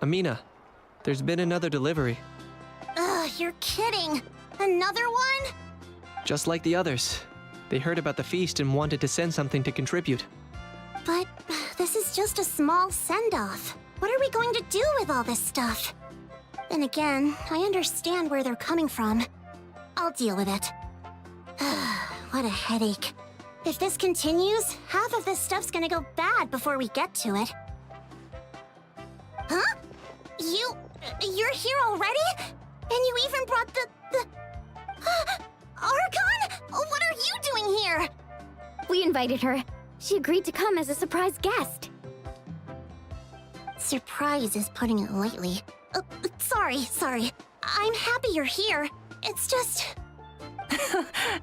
Amina, there's been another delivery. Ugh, you're kidding! Another one? Just like the others. They heard about the feast and wanted to send something to contribute. But this is just a small send-off. What are we going to do with all this stuff? Then again, I understand where they're coming from. I'll deal with it. What a headache. If this continues, half of this stuff's gonna go bad before we get to it. Huh? You're here already? And you even brought the... Archon? What are you doing here? We invited her. She agreed to come as a surprise guest. Surprise is putting it lightly. Sorry. I'm happy you're here. It's just...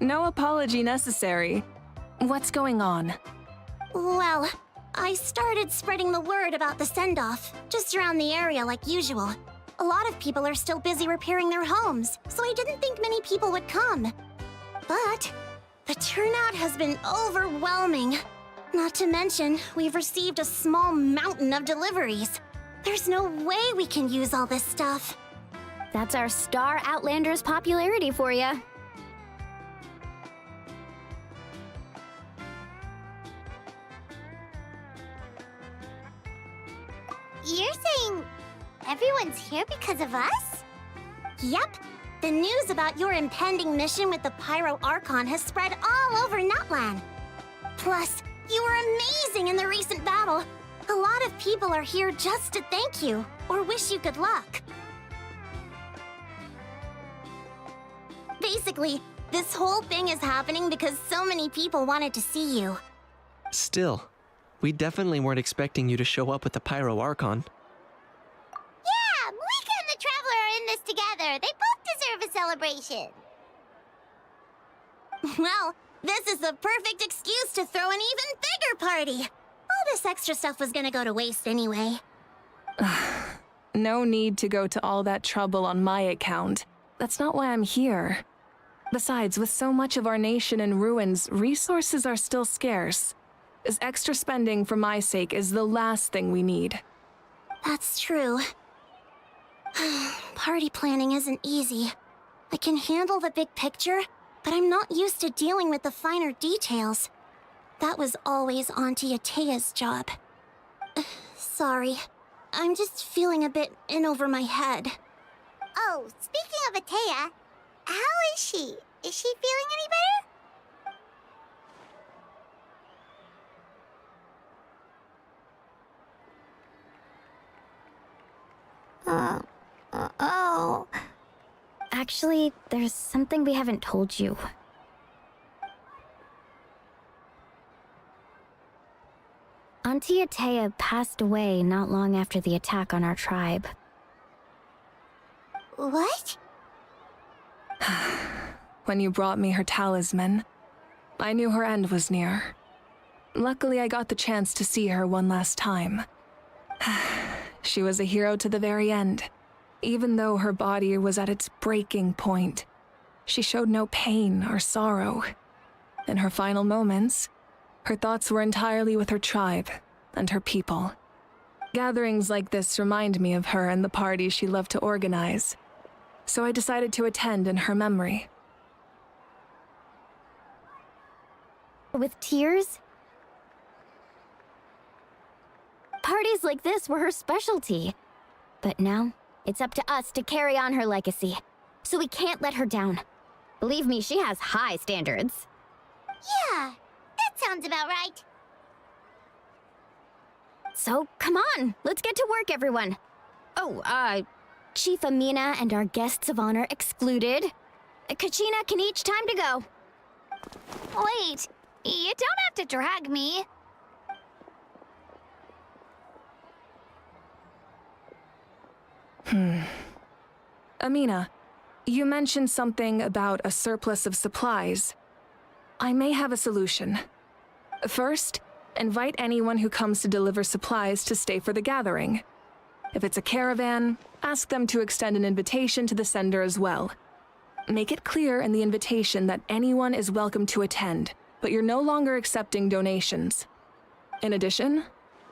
No apology necessary. What's going on? Well, I started spreading the word about the send-off, just around the area like usual. A lot of people are still busy repairing their homes, so I didn't think many people would come. But the turnout has been overwhelming. Not to mention, we've received a small mountain of deliveries. There's no way we can use all this stuff. That's our Star Outlander's popularity for ya. You're saying everyone's here because of us? Yep. The news about your impending mission with the Pyro Archon has spread all over Natlan. Plus, you were amazing in the recent battle. A lot of people are here just to thank you, or wish you good luck. Basically, this whole thing is happening because so many people wanted to see you. Still, we definitely weren't expecting you to show up with the Pyro Archon. Yeah, Moika and the Traveler are in this together. They both deserve a celebration. Well, this is the perfect excuse to throw an even bigger party. All this extra stuff was gonna go to waste anyway. No need to go to all that trouble on my account. That's not why I'm here. Besides, with so much of our nation in ruins, resources are still scarce. This extra spending for my sake is the last thing we need. That's true. Party planning isn't easy. I can handle the big picture, but I'm not used to dealing with the finer details. That was always Auntie Atea's job. Sorry. I'm just feeling a bit in over my head. Oh, speaking of Atea, how is she? Is she feeling any better? Oh. Actually, there's something we haven't told you. Auntie Atea passed away not long after the attack on our tribe. What? When you brought me her talisman, I knew her end was near. Luckily, I got the chance to see her one last time. She was a hero to the very end. Even though her body was at its breaking point, she showed no pain or sorrow. In her final moments, her thoughts were entirely with her tribe and her people. Gatherings like this remind me of her and the parties she loved to organize, so I decided to attend in her memory. With tears? Parties like this were her specialty. But now, it's up to us to carry on her legacy, so we can't let her down. Believe me, she has high standards. Yeah, that sounds about right. So, come on, let's get to work, everyone. Oh, Chief Amina and our guests of honor excluded. Kachina can each time to go. Wait, you don't have to drag me. Amina, you mentioned something about a surplus of supplies. I may have a solution. First, invite anyone who comes to deliver supplies to stay for the gathering. If it's a caravan, ask them to extend an invitation to the sender as well. Make it clear in the invitation that anyone is welcome to attend, but you're no longer accepting donations. In addition,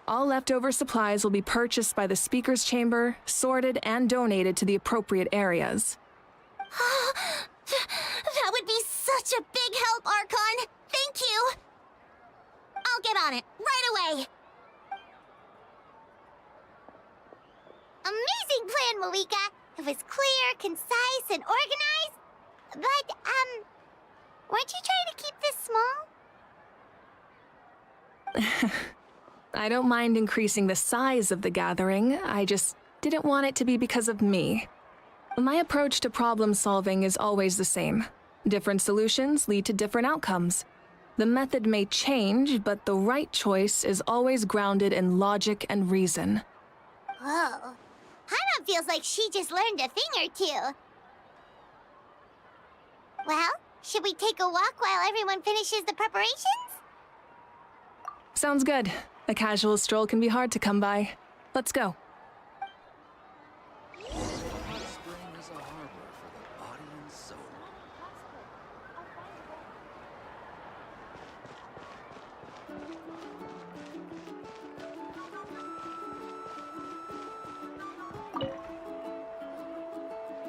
All leftover supplies will be purchased by the speaker's chamber, sorted, and donated to the appropriate areas. That would be such a big help, Archon! Thank you! I'll get on it, right away! Amazing plan, Malika! It was clear, concise, and organized. But, weren't you trying to keep this small? I don't mind increasing the size of the gathering, I just didn't want it to be because of me. My approach to problem solving is always the same. Different solutions lead to different outcomes. The method may change, but the right choice is always grounded in logic and reason. Whoa. Hana feels like she just learned a thing or two. Well, should we take a walk while everyone finishes the preparations? Sounds good. A casual stroll can be hard to come by. Let's go.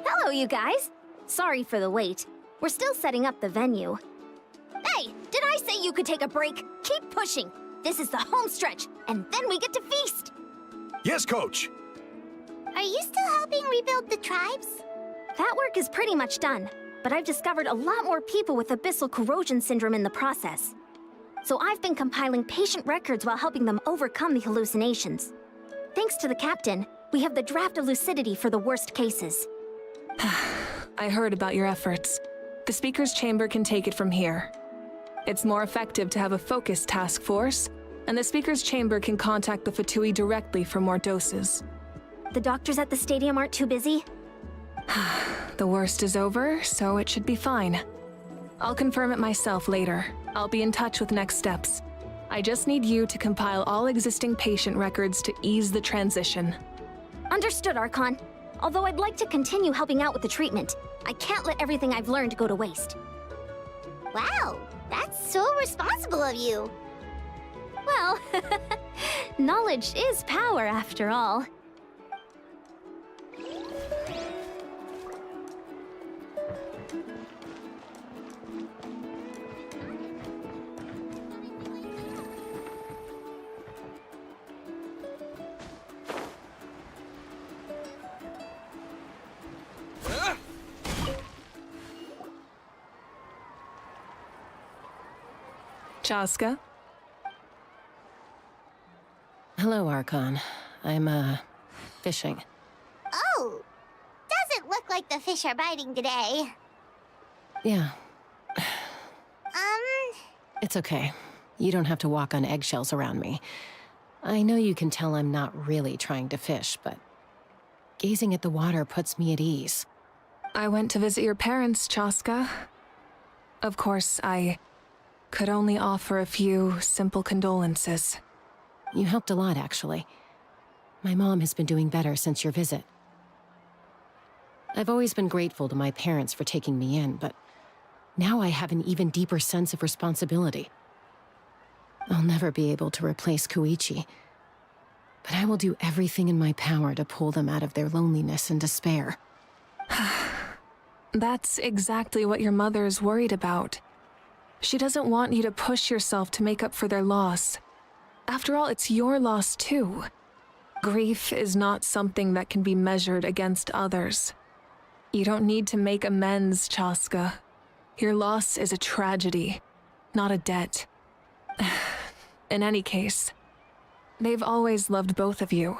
Hello, you guys. Sorry for the wait. We're still setting up the venue. Hey, did I say you could take a break? Keep pushing. This is the home stretch, and then we get to feast. Yes, Coach. Are you still helping rebuild the tribes? That work is pretty much done, but I've discovered a lot more people with abyssal corrosion syndrome in the process. So I've been compiling patient records while helping them overcome the hallucinations. Thanks to the captain, we have the draft of lucidity for the worst cases. I heard about your efforts. The speaker's chamber can take it from here. It's more effective to have a focused task force, and the speaker's chamber can contact the Fatui directly for more doses. The doctors at the stadium aren't too busy? The worst is over, so it should be fine. I'll confirm it myself later. I'll be in touch with next steps. I just need you to compile all existing patient records to ease the transition. Understood, Archon. Although I'd like to continue helping out with the treatment, I can't let everything I've learned go to waste. Wow, that's so responsible of you. Well, knowledge is power after all. Chaska? Hello, Archon. I'm, fishing. Oh, doesn't look like the fish are biting today. Yeah, Um, it's okay. You don't have to walk on eggshells around me. I know you can tell I'm not really trying to fish, but gazing at the water puts me at ease. I went to visit your parents, Chaska. Of course, I could only offer a few simple condolences. You helped a lot, actually. My mom has been doing better since your visit. I've always been grateful to my parents for taking me in, but now I have an even deeper sense of responsibility. I'll never be able to replace Koichi, but I will do everything in my power to pull them out of their loneliness and despair. That's exactly what your mother's worried about. She doesn't want you to push yourself to make up for their loss. After all, it's your loss too. Grief is not something that can be measured against others. You don't need to make amends, Chaska. Your loss is a tragedy, not a debt. In any case, they've always loved both of you.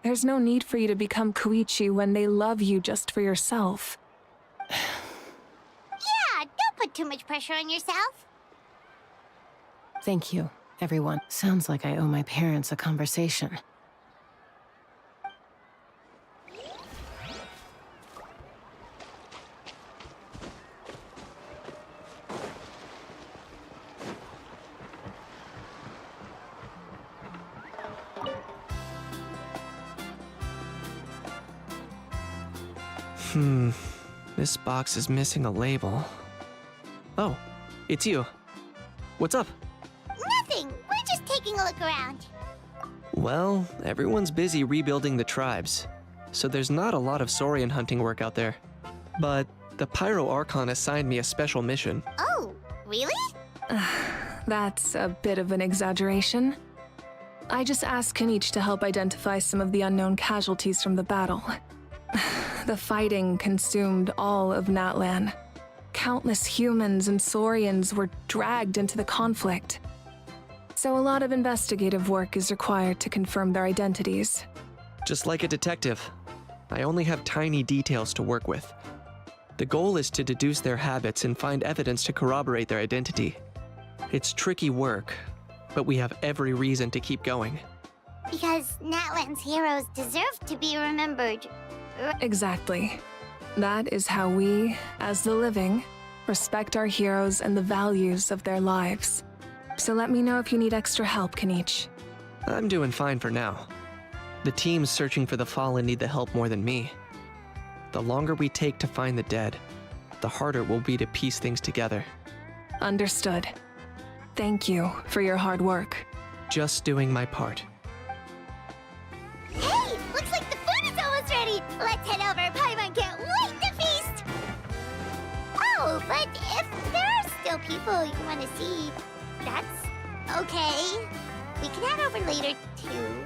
There's no need for you to become Koichi when they love you just for yourself. yeah, don't put too much pressure on yourself. Thank you, everyone. Sounds like I owe my parents a conversation. This box is missing a label. Oh, it's you. What's up? Nothing, we're just taking a look around. Well, everyone's busy rebuilding the tribes, so there's not a lot of Saurian hunting work out there. But the Pyro Archon assigned me a special mission. Oh, really? That's a bit of an exaggeration. I just asked Kenichi to help identify some of the unknown casualties from the battle. The fighting consumed all of Natlan. Countless humans and Saurians were dragged into the conflict. So a lot of investigative work is required to confirm their identities. Just like a detective, I only have tiny details to work with. The goal is to deduce their habits and find evidence to corroborate their identity. It's tricky work, but we have every reason to keep going. Because Natlan's heroes deserve to be remembered. Exactly. That is how we, as the living, respect our heroes and the values of their lives. So let me know if you need extra help, Kenichi. I'm doing fine for now. The teams searching for the fallen need the help more than me. The longer we take to find the dead, the harder it will be to piece things together. Understood. Thank you for your hard work. Just doing my part. Hey, looks like the food is almost ready. Let's head over. Paimon can't wait to feast. Oh, but if there are still people you want to see, that's okay. We can head over later, too.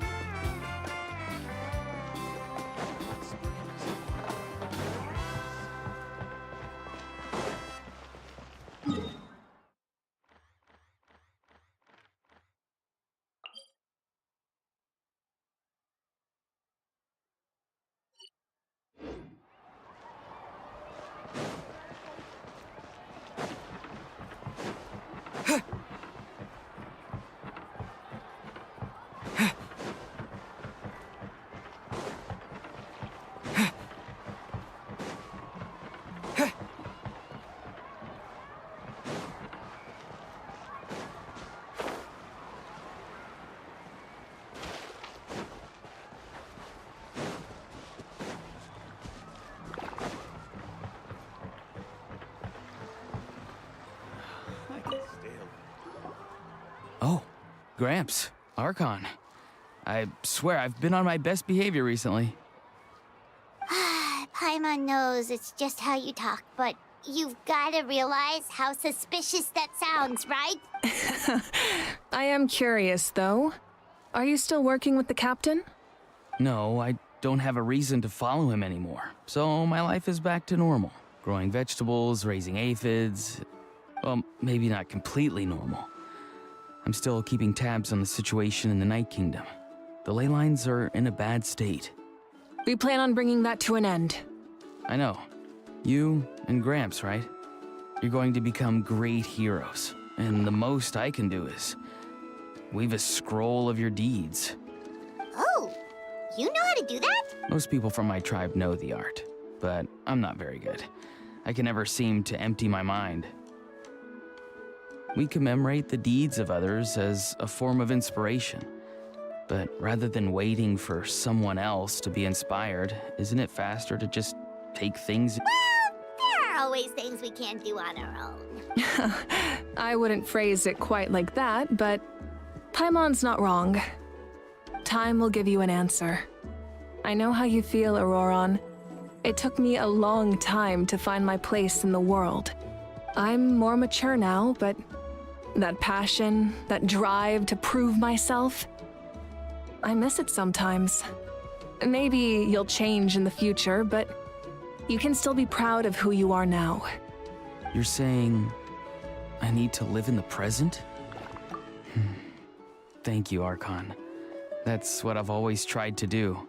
Oh, Gramps, Archon. I swear I've been on my best behavior recently. Paimon knows it's just how you talk, but you've gotta realize how suspicious that sounds, right? I am curious, though. Are you still working with the captain? No, I don't have a reason to follow him anymore, so my life is back to normal. Growing vegetables, raising aphids. Well, maybe not completely normal. I'm still keeping tabs on the situation in the Night Kingdom. The ley lines are in a bad state. We plan on bringing that to an end. I know. You and Gramps, right? You're going to become great heroes, and the most I can do is weave a scroll of your deeds. Oh, you know how to do that? Most people from my tribe know the art, but I'm not very good. I can never seem to empty my mind. We commemorate the deeds of others as a form of inspiration. But rather than waiting for someone else to be inspired, isn't it faster to just take things? Well, there are always things we can't do on our own. I wouldn't phrase it quite like that, but Paimon's not wrong. Time will give you an answer. I know how you feel, Auroron. It took me a long time to find my place in the world. I'm more mature now, but that passion, that drive to prove myself, I miss it sometimes. Maybe you'll change in the future, but you can still be proud of who you are now. You're saying I need to live in the present? Thank you, Archon. That's what I've always tried to do.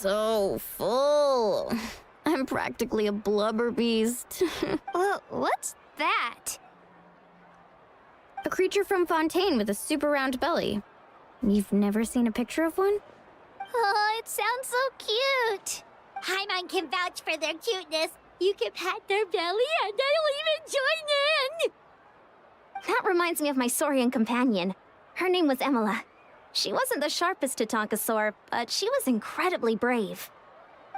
So full. I'm practically a blubber beast. What's that? creature from Fontaine with a super round belly. You've never seen a picture of one? Oh, it sounds so cute. Paimon can vouch for their cuteness. You can pat their belly and I'll even join in. That reminds me of my Saurian companion. Her name was M.S.A. She wasn't the sharpest Tatankasaur, but she was incredibly brave.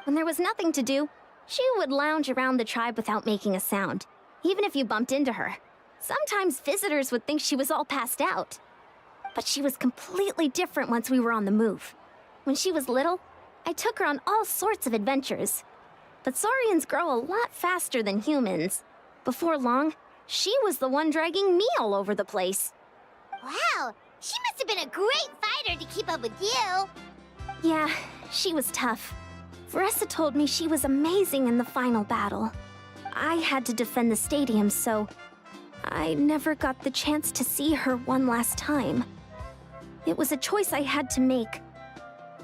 When there was nothing to do, she would lounge around the tribe without making a sound, even if you bumped into her. Sometimes visitors would think she was all passed out. But she was completely different once we were on the move. When she was little, I took her on all sorts of adventures. But Saurians grow a lot faster than humans. Before long, she was the one dragging me all over the place. Wow, she must have been a great fighter to keep up with you. Yeah, she was tough. Veressa told me she was amazing in the final battle. I had to defend the stadium, so I never got the chance to see her one last time. It was a choice I had to make,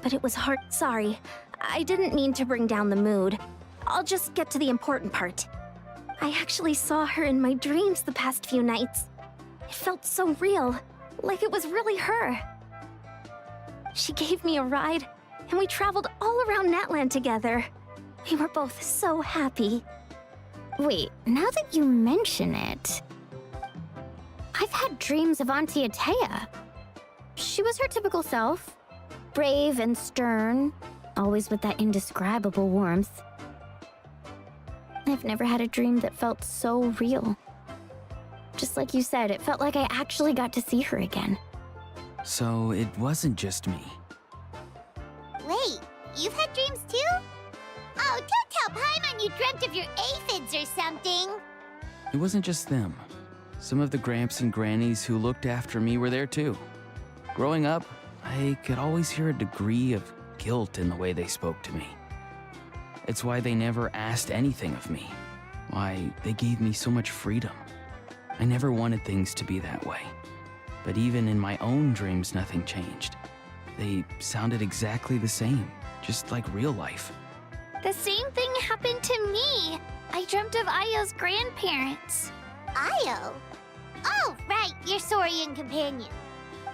but it was hard. Sorry, I didn't mean to bring down the mood. I'll just get to the important part. I actually saw her in my dreams the past few nights. It felt so real, like it was really her. She gave me a ride, and we traveled all around Natlan together. We were both so happy. Wait, now that you mention it, I've had dreams of Auntie Atea. She was her typical self, brave and stern, always with that indescribable warmth. I've never had a dream that felt so real. Just like you said, it felt like I actually got to see her again. So it wasn't just me. Wait, you've had dreams too? Oh, don't tell Paimon you dreamt of your aphids or something. It wasn't just them. Some of the Gramps and Grannies who looked after me were there too. Growing up, I could always hear a degree of guilt in the way they spoke to me. It's why they never asked anything of me. Why they gave me so much freedom. I never wanted things to be that way. But even in my own dreams, nothing changed. They sounded exactly the same, just like real life. The same thing happened to me. I dreamt of Io's grandparents. Io? Oh, right, your Saurian companion.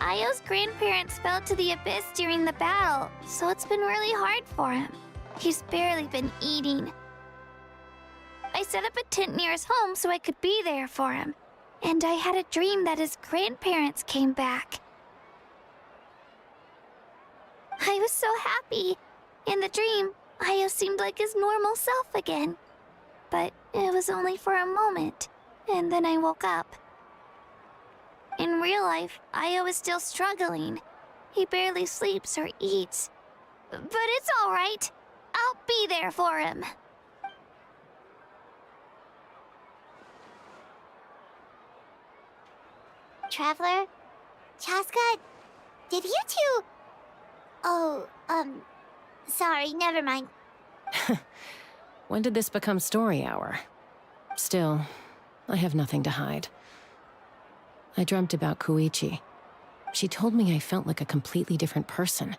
Io's grandparents fell to the abyss during the battle, so it's been really hard for him. He's barely been eating. I set up a tent near his home so I could be there for him. And I had a dream that his grandparents came back. I was so happy. In the dream, Io seemed like his normal self again. But it was only for a moment, and then I woke up. In real life, Io is still struggling. He barely sleeps or eats. But it's all right. I'll be there for him. Traveler? Chaska? Did you two... Oh, sorry, never mind. When did this become story hour? Still, I have nothing to hide. I dreamt about Qwest. She told me I felt like a completely different person.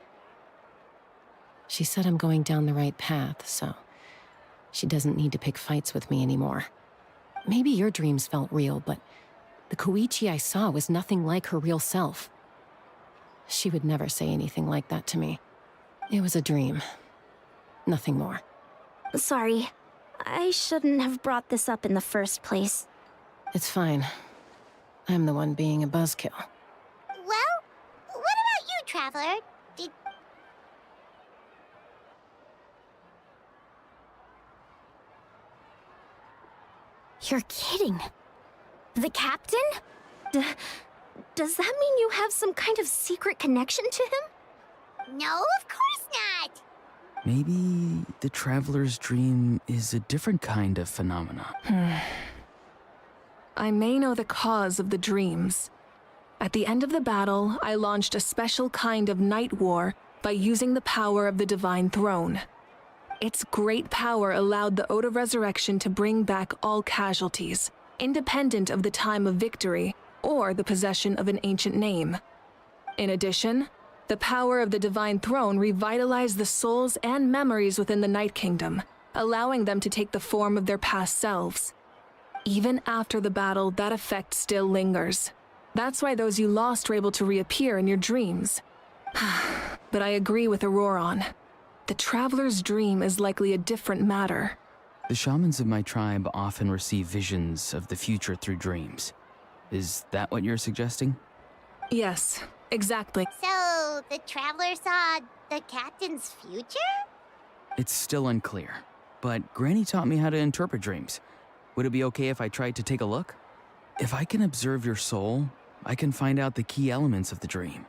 She said I'm going down the right path, so she doesn't need to pick fights with me anymore. Maybe your dreams felt real, but the Qwest I saw was nothing like her real self. She would never say anything like that to me. It was a dream. Nothing more. Sorry, I shouldn't have brought this up in the first place. It's fine. I'm the one being a buzzkill. Well, what about you, Traveler? Did... You're kidding. The captain? Does that mean you have some kind of secret connection to him? No, of course not. Maybe the Traveler's dream is a different kind of phenomena. I may know the cause of the dreams. At the end of the battle, I launched a special kind of night war by using the power of the Divine Throne. Its great power allowed the Ode of Resurrection to bring back all casualties, independent of the time of victory or the possession of an ancient name. In addition, the power of the Divine Throne revitalized the souls and memories within the Night Kingdom, allowing them to take the form of their past selves. Even after the battle, that effect still lingers. That's why those you lost were able to reappear in your dreams. But I agree with Auroron. The Traveler's dream is likely a different matter. The shamans of my tribe often receive visions of the future through dreams. Is that what you're suggesting? Yes, exactly. So, the Traveler saw the captain's future? It's still unclear, but Granny taught me how to interpret dreams. Would it be okay if I tried to take a look? If I can observe your soul, I can find out the key elements of the dream.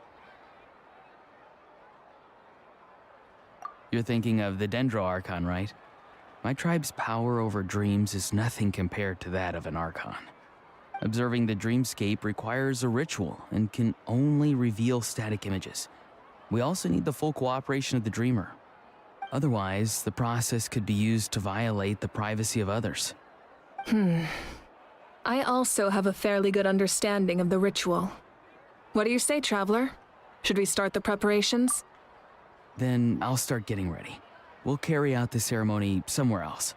You're thinking of the Dendro Archon, right? My tribe's power over dreams is nothing compared to that of an Archon. Observing the dreamscape requires a ritual and can only reveal static images. We also need the full cooperation of the dreamer. Otherwise, the process could be used to violate the privacy of others. I also have a fairly good understanding of the ritual. What do you say, Traveler? Should we start the preparations? Then I'll start getting ready. We'll carry out the ceremony somewhere else.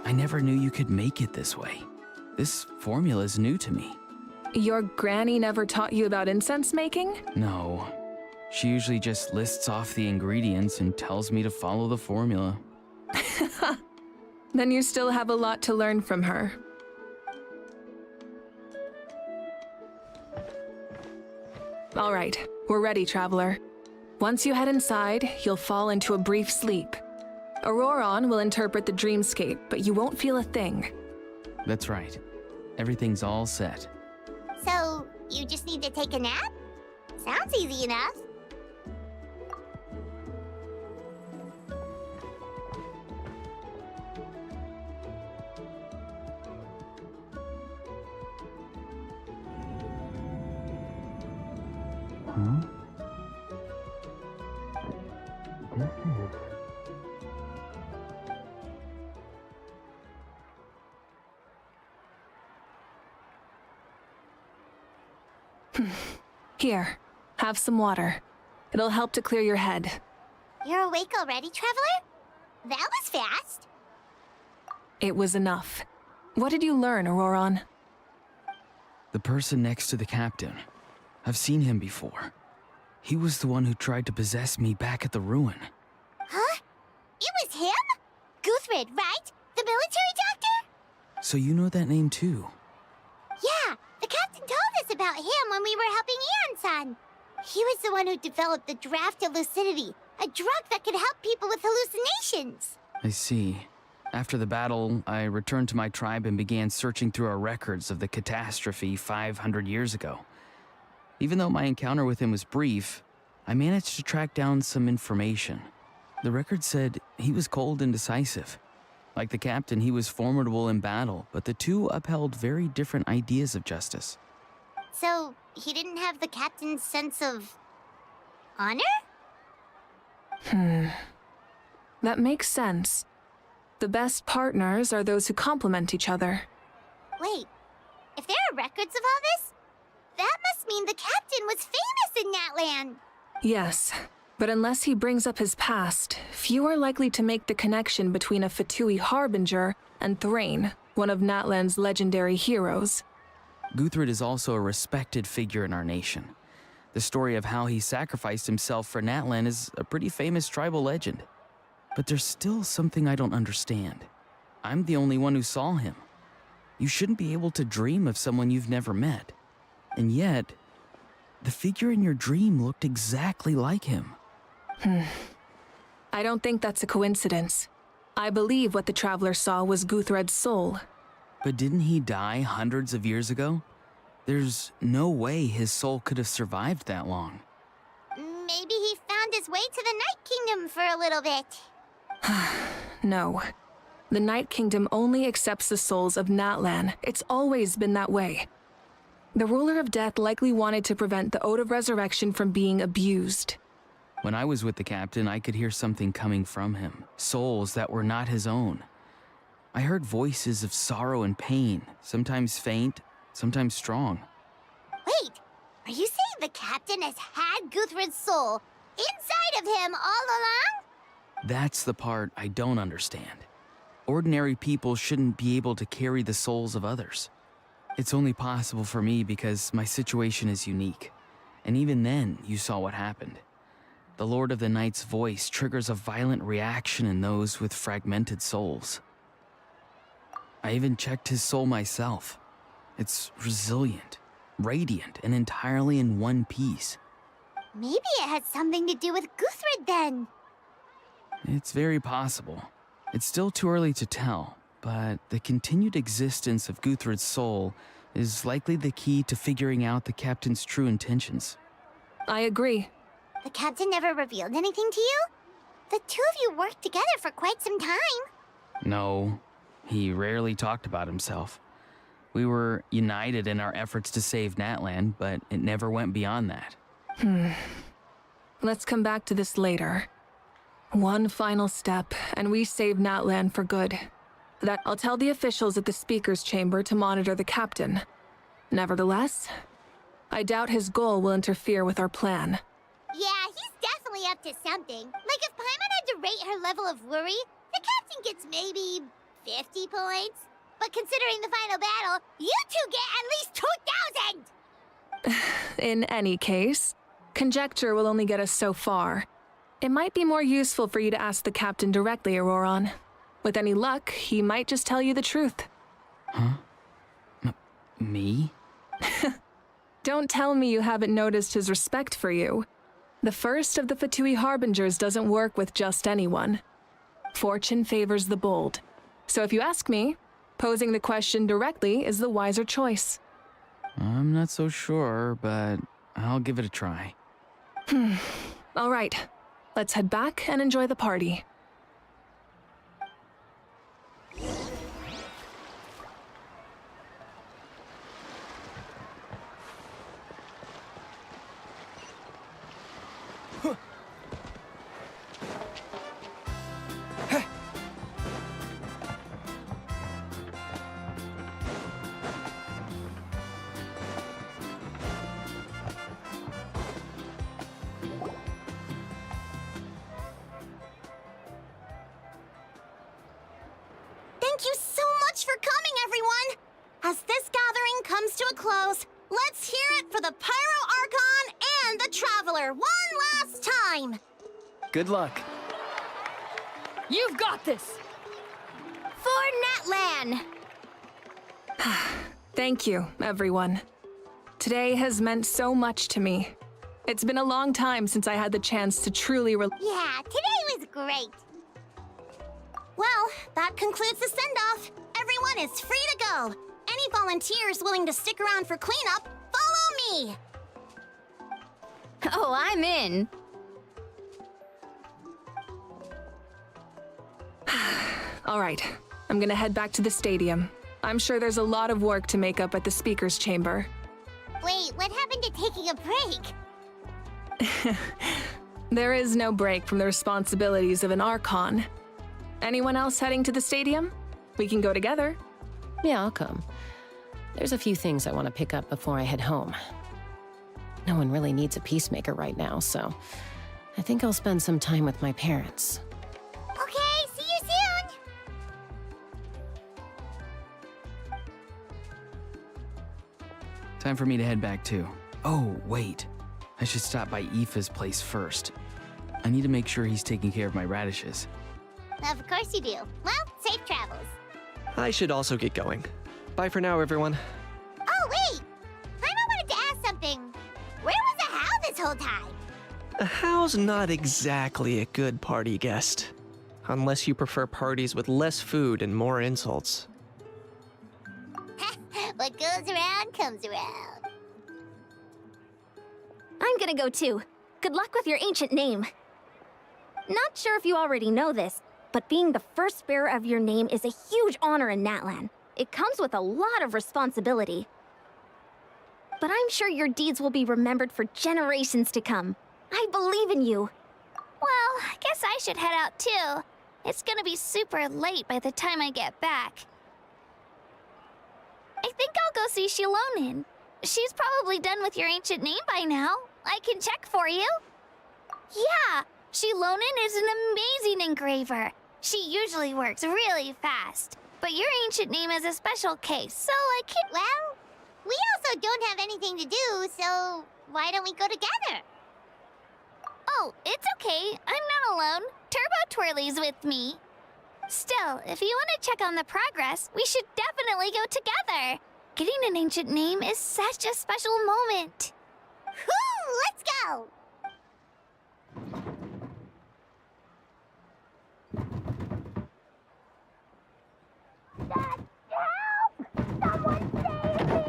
I never knew you could make it this way. This formula is new to me. Your granny never taught you about incense making? No. She usually just lists off the ingredients and tells me to follow the formula. Then you still have a lot to learn from her. All right, we're ready, Traveler. Once you head inside, you'll fall into a brief sleep. Auroron will interpret the dreamscape, but you won't feel a thing. That's right. Everything's all set. So, you just need to take a nap? Sounds easy enough. Huh? This is... Here, have some water. It'll help to clear your head. You're awake already, Traveler? That was fast. It was enough. What did you learn, Auroron? The person next to the captain. I've seen him before. He was the one who tried to possess me back at the ruin. Huh? It was him? Guthred, right? The military doctor? So you know that name too? Yeah, the captain told us about him when we were helping Eon-san. He was the one who developed the draft of lucidity, a drug that could help people with hallucinations. I see. After the battle, I returned to my tribe and began searching through our records of the catastrophe 500 years ago. Even though my encounter with him was brief, I managed to track down some information. The record said he was cold and decisive. Like the captain, he was formidable in battle, but the two upheld very different ideas of justice. So, he didn't have the captain's sense of... honor? That makes sense. The best partners are those who complement each other. Wait, if there are records of all this, that must mean the captain was famous in Natlan. Yes, but unless he brings up his past, few are likely to make the connection between a Fatui harbinger and Thrain, one of Natlan's legendary heroes. Guthred is also a respected figure in our nation. The story of how he sacrificed himself for Natlan is a pretty famous tribal legend. But there's still something I don't understand. I'm the only one who saw him. You shouldn't be able to dream of someone you've never met. And yet, the figure in your dream looked exactly like him. I don't think that's a coincidence. I believe what the Traveler saw was Guthred's soul. But didn't he die hundreds of years ago? There's no way his soul could have survived that long. Maybe he found his way to the Night Kingdom for a little bit. No. The Night Kingdom only accepts the souls of Natlan. It's always been that way. The Ruler of Death likely wanted to prevent the Ode of Resurrection from being abused. When I was with the captain, I could hear something coming from him, souls that were not his own. I heard voices of sorrow and pain, sometimes faint, sometimes strong. Wait, are you saying the captain has had Guthred's soul inside of him all along? That's the part I don't understand. Ordinary people shouldn't be able to carry the souls of others. It's only possible for me because my situation is unique. And even then, you saw what happened. The Lord of the Night's voice triggers a violent reaction in those with fragmented souls. I even checked his soul myself. It's resilient, radiant, and entirely in one piece. Maybe it had something to do with Guthred then. It's very possible. It's still too early to tell, but the continued existence of Guthred's soul is likely the key to figuring out the captain's true intentions. I agree. The captain never revealed anything to you? The two of you worked together for quite some time. No, he rarely talked about himself. We were united in our efforts to save Natlan, but it never went beyond that. Let's come back to this later. One final step, and we save Natlan for good. I'll tell the officials at the speaker's chamber to monitor the captain. Nevertheless, I doubt his goal will interfere with our plan. Yeah, he's definitely up to something. Like if Paimon had to rate her level of worry, the captain gets maybe 50 points. But considering the final battle, you two get at least 2,000! In any case, conjecture will only get us so far. It might be more useful for you to ask the captain directly, Auroron. With any luck, he might just tell you the truth. Huh? Me? Don't tell me you haven't noticed his respect for you. The first of the Fatui Harbingers doesn't work with just anyone. Fortune favors the bold. So if you ask me, posing the question directly is the wiser choice. I'm not so sure, but I'll give it a try. All right, let's head back and enjoy the party. Thank you so much for coming, everyone! As this gathering comes to a close, let's hear it for the Pyro Archon and the Traveler one last time! Good luck. You've got this! For Natlan! Thank you, everyone. Today has meant so much to me. It's been a long time since I had the chance to truly Yeah, today was great. Well, that concludes the send-off. Everyone is free to go. Any volunteers willing to stick around for cleanup, follow me! Oh, I'm in. All right, I'm gonna head back to the stadium. I'm sure there's a lot of work to make up at the speaker's chamber. Wait, what happened to taking a break? There is no break from the responsibilities of an Archon. Anyone else heading to the stadium? We can go together. Yeah, I'll come. There's a few things I want to pick up before I head home. No one really needs a peacemaker right now, so I think I'll spend some time with my parents. Okay, see you soon! Time for me to head back too. Oh, wait. I should stop by Aoife's place first. I need to make sure he's taking care of my radishes. Of course you do. Well, safe travels. I should also get going. Bye for now, everyone. Oh, wait! Paimon wanted to ask something. Where was the How this whole time? Hal's not exactly a good party guest. Unless you prefer parties with less food and more insults. What goes around comes around. I'm gonna go too. Good luck with your ancient name. Not sure if you already know this, but being the first bearer of your name is a huge honor in Natlan. It comes with a lot of responsibility. But I'm sure your deeds will be remembered for generations to come. I believe in you. Well, I guess I should head out too. It's gonna be super late by the time I get back. I think I'll go see Shilonin. She's probably done with your ancient name by now. I can check for you. Yeah, Shilonin is an amazing engraver. She usually works really fast. But your ancient name is a special case, so I can... Well, we also don't have anything to do, so why don't we go together? Oh, it's okay. I'm not alone. Turbo Twirly's with me. Still, if you want to check on the progress, we should definitely go together. Getting an ancient name is such a special moment. Whoo! Let's go! Help! Someone save me!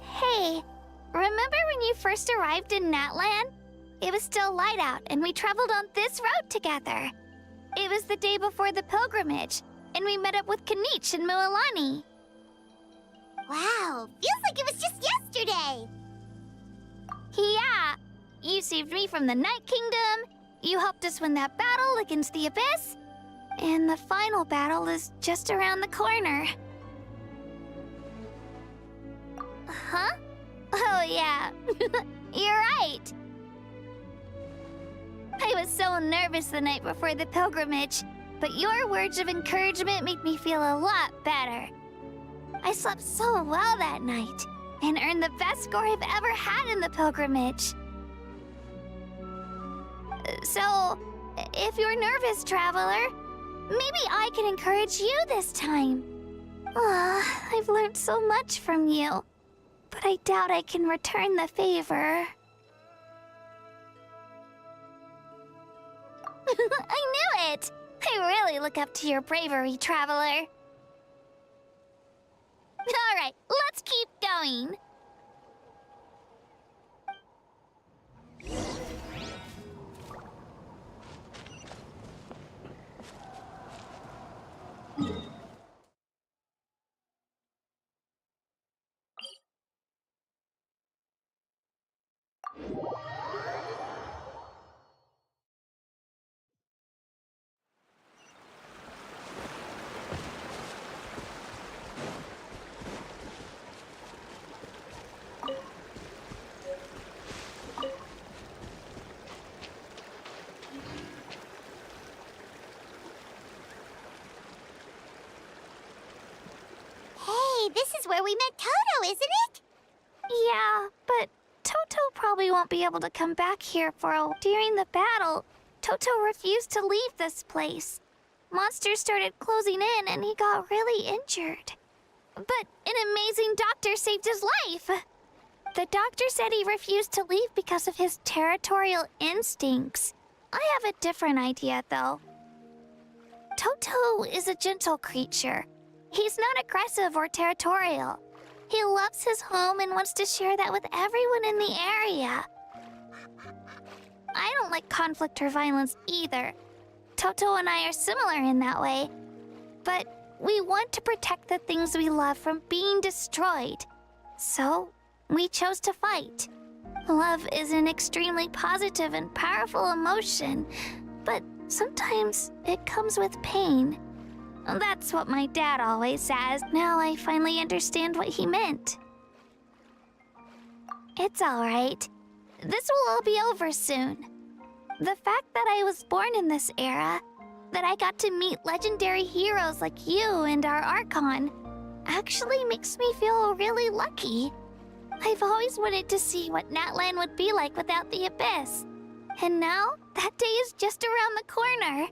Hey, remember when you first arrived in Natlan? It was still light out, and we traveled on this road together. It was the day before the pilgrimage, and we met up with Kanich and Mualani. Wow, feels like it was just yesterday. Yeah, you saved me from the Night Kingdom, you helped us win that battle against the Abyss, and the final battle is just around the corner. Huh? Oh yeah, you're right. I was so nervous the night before the pilgrimage, but your words of encouragement made me feel a lot better. I slept so well that night, and earned the best score I've ever had in the pilgrimage. So, if you're nervous, traveler, maybe I can encourage you this time. I've learned so much from you, but I doubt I can return the favor. I knew it! I really look up to your bravery, traveler. Alright, let's keep going. This is where we met Toto, isn't it? Yeah, but Toto probably won't be able to come back here during the battle. Toto refused to leave this place. Monsters started closing in and he got really injured. But an amazing doctor saved his life. The doctor said he refused to leave because of his territorial instincts. I have a different idea, though. Toto is a gentle creature. He's not aggressive or territorial. He loves his home and wants to share that with everyone in the area. I don't like conflict or violence either. Toto and I are similar in that way. But we want to protect the things we love from being destroyed. So, we chose to fight. Love is an extremely positive and powerful emotion, but sometimes it comes with pain. That's what my dad always says. Now I finally understand what he meant. It's all right. This will all be over soon. The fact that I was born in this era, that I got to meet legendary heroes like you and our Archon, actually makes me feel really lucky. I've always wanted to see what Natlan would be like without the Abyss. And now, that day is just around the corner.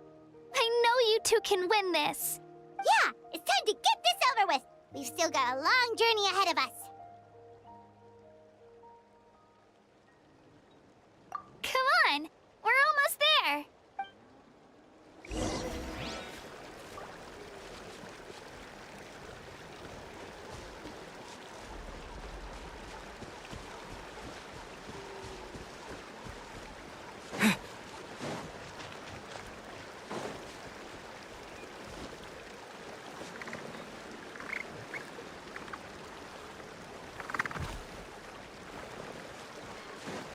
I know you two can win this. Yeah, it's time to get this over with. We've still got a long journey ahead of us.